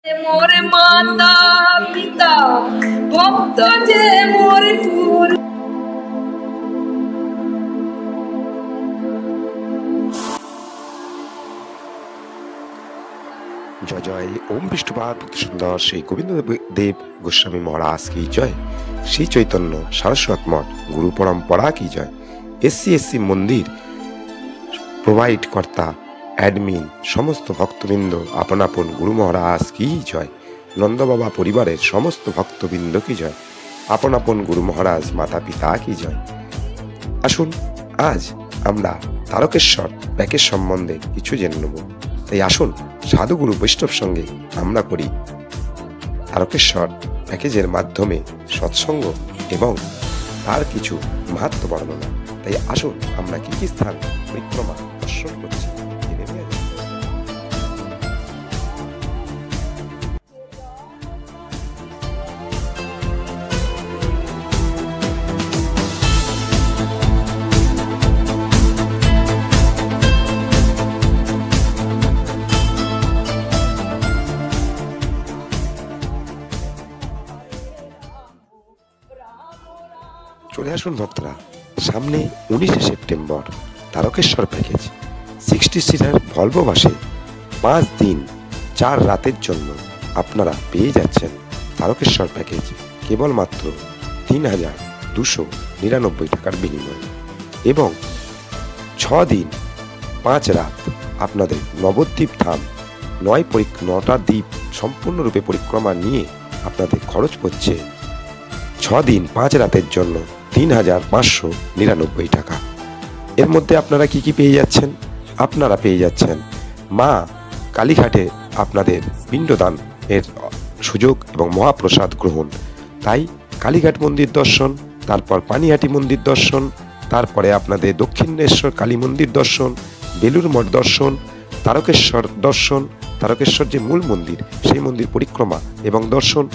মোর মাতা পিতা ভক্ত যে মোর ফুল। জয় জয় ওম বিষ্ণুপাদ সুন্দর শ্রী গোবিন্দ দেব গোস্বামী মহারাজ কি জয়। শ্রী চৈতন্য সারস্বত মঠ গুরু পরম্পরা কি জয়। এসসি মন্দির প্রোভাইড কর্তা অ্যাডমিন সমস্ত ভক্তবৃন্দ আপন আপন গুরু মহারাজ কি জয়। নন্দ বাবা পরিবারের সমস্ত ভক্তবৃন্দ কি জয়। আপন আপন গুরু মহারাজ মাতা পিতা কি জয়। আসুন আজ আমরা তারকেশ্বর প্যাকেজ সম্বন্ধে কিছু জেনে নেব। তাই আসুন সাধুগুরু বৈষ্ণব সঙ্গে আমরা করি তারকেশ্বর প্যাকেজের মাধ্যমে সৎসঙ্গ এবং তার কিছু মাহাত্ম বর্ণনা। তাই আসুন আমরা কি কি স্থান পরিক্রমা দর্শন করছি জেনে নেওয়া যাক। চলে আসুন ভক্তরা, সামনে 19শে September Tarakeswar package 60 seater Volvo বাসে 5 দিন 4 রাতের জন্য আপনারা পেয়ে যাচ্ছেন তারকেশ্বর প্যাকেজ কেবলমাত্র 3,299 টাকার বিনিময়ে এবং 6 দিন 5 রাত আপনাদের নবদ্বীপ ধাম 9টা দ্বীপ সম্পূর্ণরূপে পরিক্রমা নিয়ে আপনাদের খরচ পড়ছে 6 দিন 5 রাতের জন্য 3,599 টাকা। এর মধ্যে আপনারা কি কি পেয়ে যাচ্ছেন? আপনারা পেয়ে যাচ্ছেন মা কালীঘাটে আপনাদের পিণ্ডদান এর সুযোগ এবং মহাপ্রসাদ গ্রহণ। তাই কালীঘাট মন্দির দর্শন, তারপর পানিহাটি মন্দির দর্শন, তারপরে আপনাদের দক্ষিণেশ্বর কালী মন্দির দর্শন, বেলুর মঠ দর্শন, তারকেশ্বর দর্শন, তারকেশ্বর যে মূল মন্দির সেই মন্দির পরিক্রমা এবং দর্শন,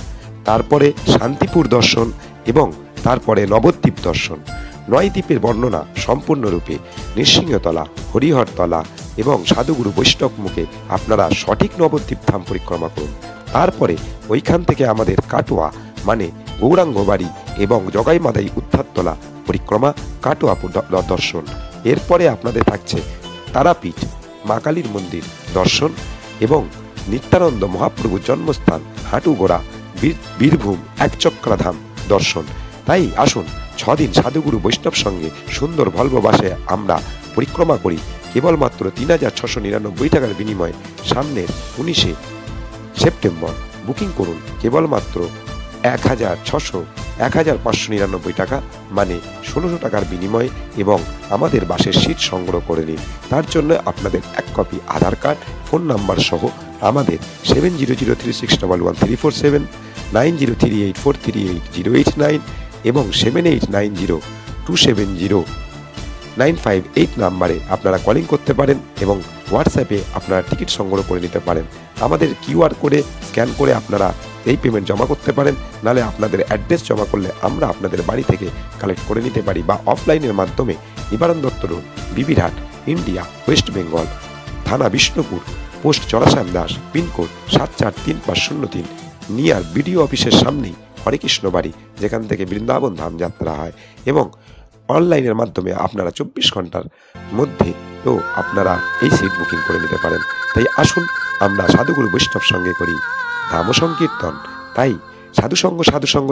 তারপরে শান্তিপুর দর্শন এবং তারপরে নবদ্বীপ দর্শন। 9 দ্বীপের বর্ণনা সম্পূর্ণরূপে নৃসিংহতলা, হরিহরতলা এবং সাধুগুরু বৈষ্ণব মুখে আপনারা সঠিক নবদ্বীপ ধাম পরিক্রমা করুন। তারপরে ওইখান থেকে আমাদের কাটোয়া মানে গৌরাঙ্গ বাড়ি এবং জগাই মাদাই উদ্ধারতলা পরিক্রমা, কাটোয়া দর্শন। এরপরে আপনাদের থাকছে তারাপীঠ মা কালীর মন্দির দর্শন এবং নিত্যানন্দ মহাপ্রভুর জন্মস্থান হাঁটুগোড়া বীরভূম একচক্রাধাম দর্শন। তাই আসুন 6 দিন সাধুগুরু বৈষ্ণব সঙ্গে সুন্দর ভলভো বাসে আমরা পরিক্রমা করি কেবলমাত্র 3,699 টাকার বিনিময়ে। সামনের 19শে সেপ্টেম্বর বুকিং করুন কেবলমাত্র 1,599 টাকা মানে 1600 টাকার বিনিময়ে এবং আমাদের বাসের সিট সংগ্রহ করে নিন। তার জন্য আপনাদের 1 কপি আধার কার্ড, ফোন নাম্বার সহ আমাদের 7003611347, 9038438089 এবং 7890270958 নাম্বারে আপনারা কলিং করতে পারেন এবং হোয়াটসঅ্যাপে আপনারা টিকিট সংগ্রহ করে নিতে পারেন। আমাদের QR কোডে স্ক্যান করে আপনারা এই পেমেন্ট জমা করতে পারেন, নাহলে আপনাদের অ্যাড্রেস জমা করলে আমরা আপনাদের বাড়ি থেকে কালেক্ট করে নিতে পারি বা অফলাইনের মাধ্যমে Nibaran Datta road, Bibirhat, India, West Bengal, থানা Bishnupur, post Charashyam Das, pincode 743503, near BDO অফিসের সামনেই হরেকৃষ্ণ বাড়ি, যেখান থেকে বৃন্দাবন ধাম যাত্রা হয়। এবং অনলাইনের মাধ্যমে আপনারা 24 ঘন্টার মধ্যে তো আপনারা এই সিট বুকিং করে নিতে পারেন। তাই আসুন আমরা সাধুগুরু বৈষ্ণব সঙ্গে করি ধাম সংকীর্তন। তাই সাধুসঙ্গ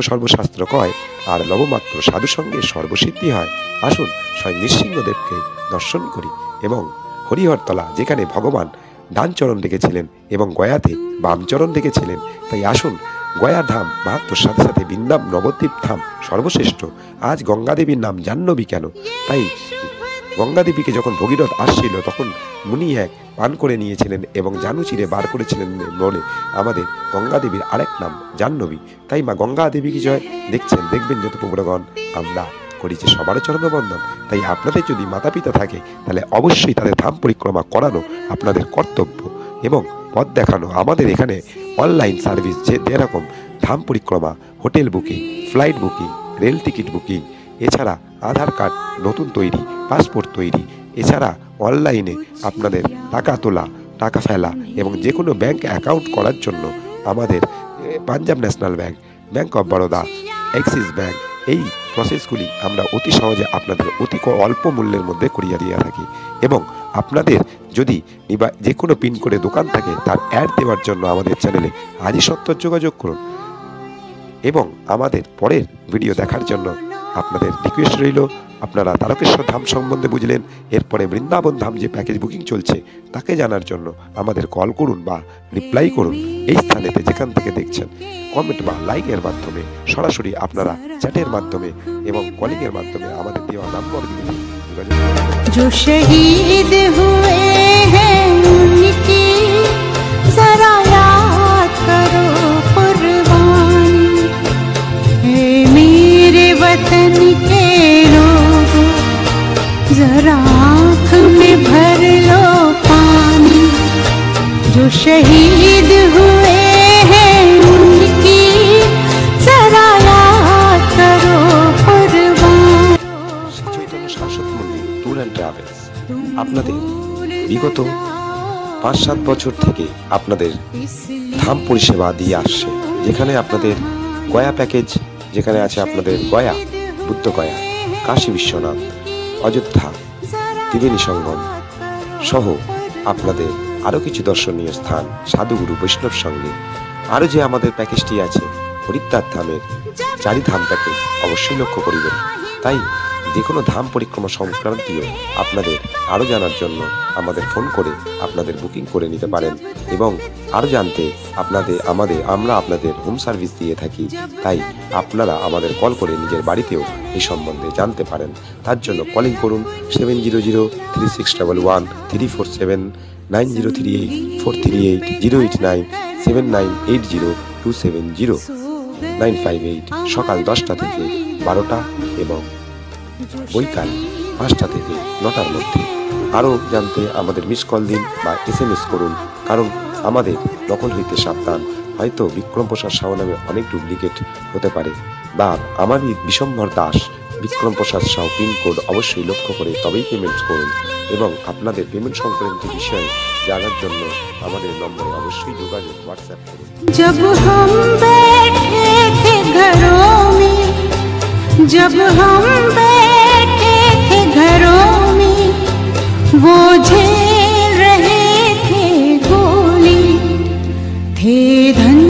সর্বশাস্ত্র কয়, আর লবমাত্র সাধুসঙ্গে সর্বসিদ্ধি হয়। আসুন স্বয়ং নৃসিংহদেবকে দর্শন করি এবং হরিহরতলা যেখানে ভগবান ডান চরণ রেখেছিলেন এবং গয়াতে বাম চরণ রেখেছিলেন। তাই আসুন গয়া ধাম মাহাত্ম্যর সাথে সাথে বৃন্দাবন নবদ্বীপ ধাম সর্বশ্রেষ্ঠ। আজ গঙ্গা দেবীর নাম জাহ্নবী কেন? তাই গঙ্গা দেবীকে যখন ভগীরথ আসছিল তখন মুনি এক পান করে নিয়েছিলেন এবং জানু চিরে বার করেছিলেন বলে আমাদের গঙ্গা দেবীর আরেক নাম জাহ্নবী। তাই মা গঙ্গা দেবী কি জয়। দেখবেন যত প্রবরগণ আমরা করেছে সবার চরণবন্দন। তাই আপনাদের যদি মাতা পিতা থাকে তাহলে অবশ্যই তাদের ধাম পরিক্রমা করানো আপনাদের কর্তব্য এবং পথ দেখানো। আমাদের এখানে অনলাইন সার্ভিস যে যেরকম ধাম পরিক্রমা, hotel booking, flight booking, rail ticket booking, এছাড়া আধার কার্ড নতুন তৈরি, পাসপোর্ট তৈরি, এছাড়া অনলাইনে আপনাদের টাকা তোলা, টাকা ফেলা এবং যে কোনো ব্যাংক অ্যাকাউন্ট করার জন্য আমাদের Punjab national bank, bank of Baroda, Axis bank, এই প্রসেসগুলি আমরা অতি সহজে আপনাদের অতি অল্প মূল্যের মধ্যে করিয়ে দিয়ে থাকি। এবং আপনাদের যদি যে কোনো পিনকোডে দোকান থাকে তার অ্যাড দেওয়ার জন্য আমাদের চ্যানেলে আজই সত্তর যোগাযোগ করুন। এবং আমাদের পরের ভিডিও দেখার জন্য আপনাদের রিকোয়েস্ট রইল, আপনারা তারকেশ্বর ধাম সম্বন্ধে বুঝলেন, এরপরে বৃন্দাবন ধাম যে প্যাকেজ বুকিং চলছে তাকে জানার জন্য আমাদের কল করুন বা রিপ্লাই করুন এই স্থানেতে যেখান থেকে দেখছেন, কমেন্ট বা লাইকের মাধ্যমে, সরাসরি আপনারা চ্যাটের মাধ্যমে এবং কলিংয়ের মাধ্যমে আমাদের দেওয়া নাম্বারগুলিতে যোগাযোগ করুন। जो शहीद हुए हैं उनकी जरा याद करो कुर्बानी, हे मेरे वतन के लोगों जरा आँख में भर लो पानी, जो शहीद हुए हैं उनकी जरा याद करो कुर्बानी। চৈতন্য শাশ্বত মন্দির ট্যুর অ্যান্ড ট্রাভেলস আপনাদের বিগত 5-7 বছর থেকে আপনাদের ধাম পরিষেবা দিয়ে আসছে, যেখানে আপনাদের গয়া প্যাকেজ, যেখানে আছে আপনাদের গয়া, বুদ্ধগয়া, কাশী বিশ্বনাথ, অযোধ্যা, ত্রিবেণী সঙ্গম সহ আপনাদের আরও কিছু দর্শনীয় স্থান, সাধুগুরু বৈষ্ণব সঙ্গে আরও যে আমাদের প্যাকেজটি আছে হরিদ্বার ধামের 4 ধাম প্যাকেজ অবশ্যই লক্ষ্য করিবেন। তাই যে কোনো ধাম পরিক্রমা সংক্রান্তীয় আপনাদের আরও জানার জন্য আমাদের ফোন করে আপনাদের বুকিং করে নিতে পারেন। এবং আরও জানতে আমরা আপনাদের হোম সার্ভিস দিয়ে থাকি, তাই আপনারা আমাদের কল করে নিজের বাড়িতেও এই সম্বন্ধে জানতে পারেন। তার জন্য কলিং করুন 7003611347, 9038438089, 7980270958, সকাল 10টা থেকে 12টা এবং বৈকাল 5টা থেকে 9টার মধ্যে। আরও জানতে আমাদের মিস কল দিন বা SMS করুন, কারণ আমাদের নকল হইতে সাবধান, হয়তো বিক্রম প্রসাদ সাহু নামে অনেক ডুপ্লিকেট হতে পারে, বা আমারই বিশম্বর দাস বিক্রম প্রসাদ সাহু পিনকোড অবশ্যই লক্ষ্য করে তবেই পেমেন্ট করুন। এবং আপনাদের পেমেন্ট সংক্রান্ত বিষয়ে জানার জন্য আমাদের নম্বরে অবশ্যই যোগাযোগ হোয়াটসঅ্যাপ করুন। जब हम बैठे थे घरों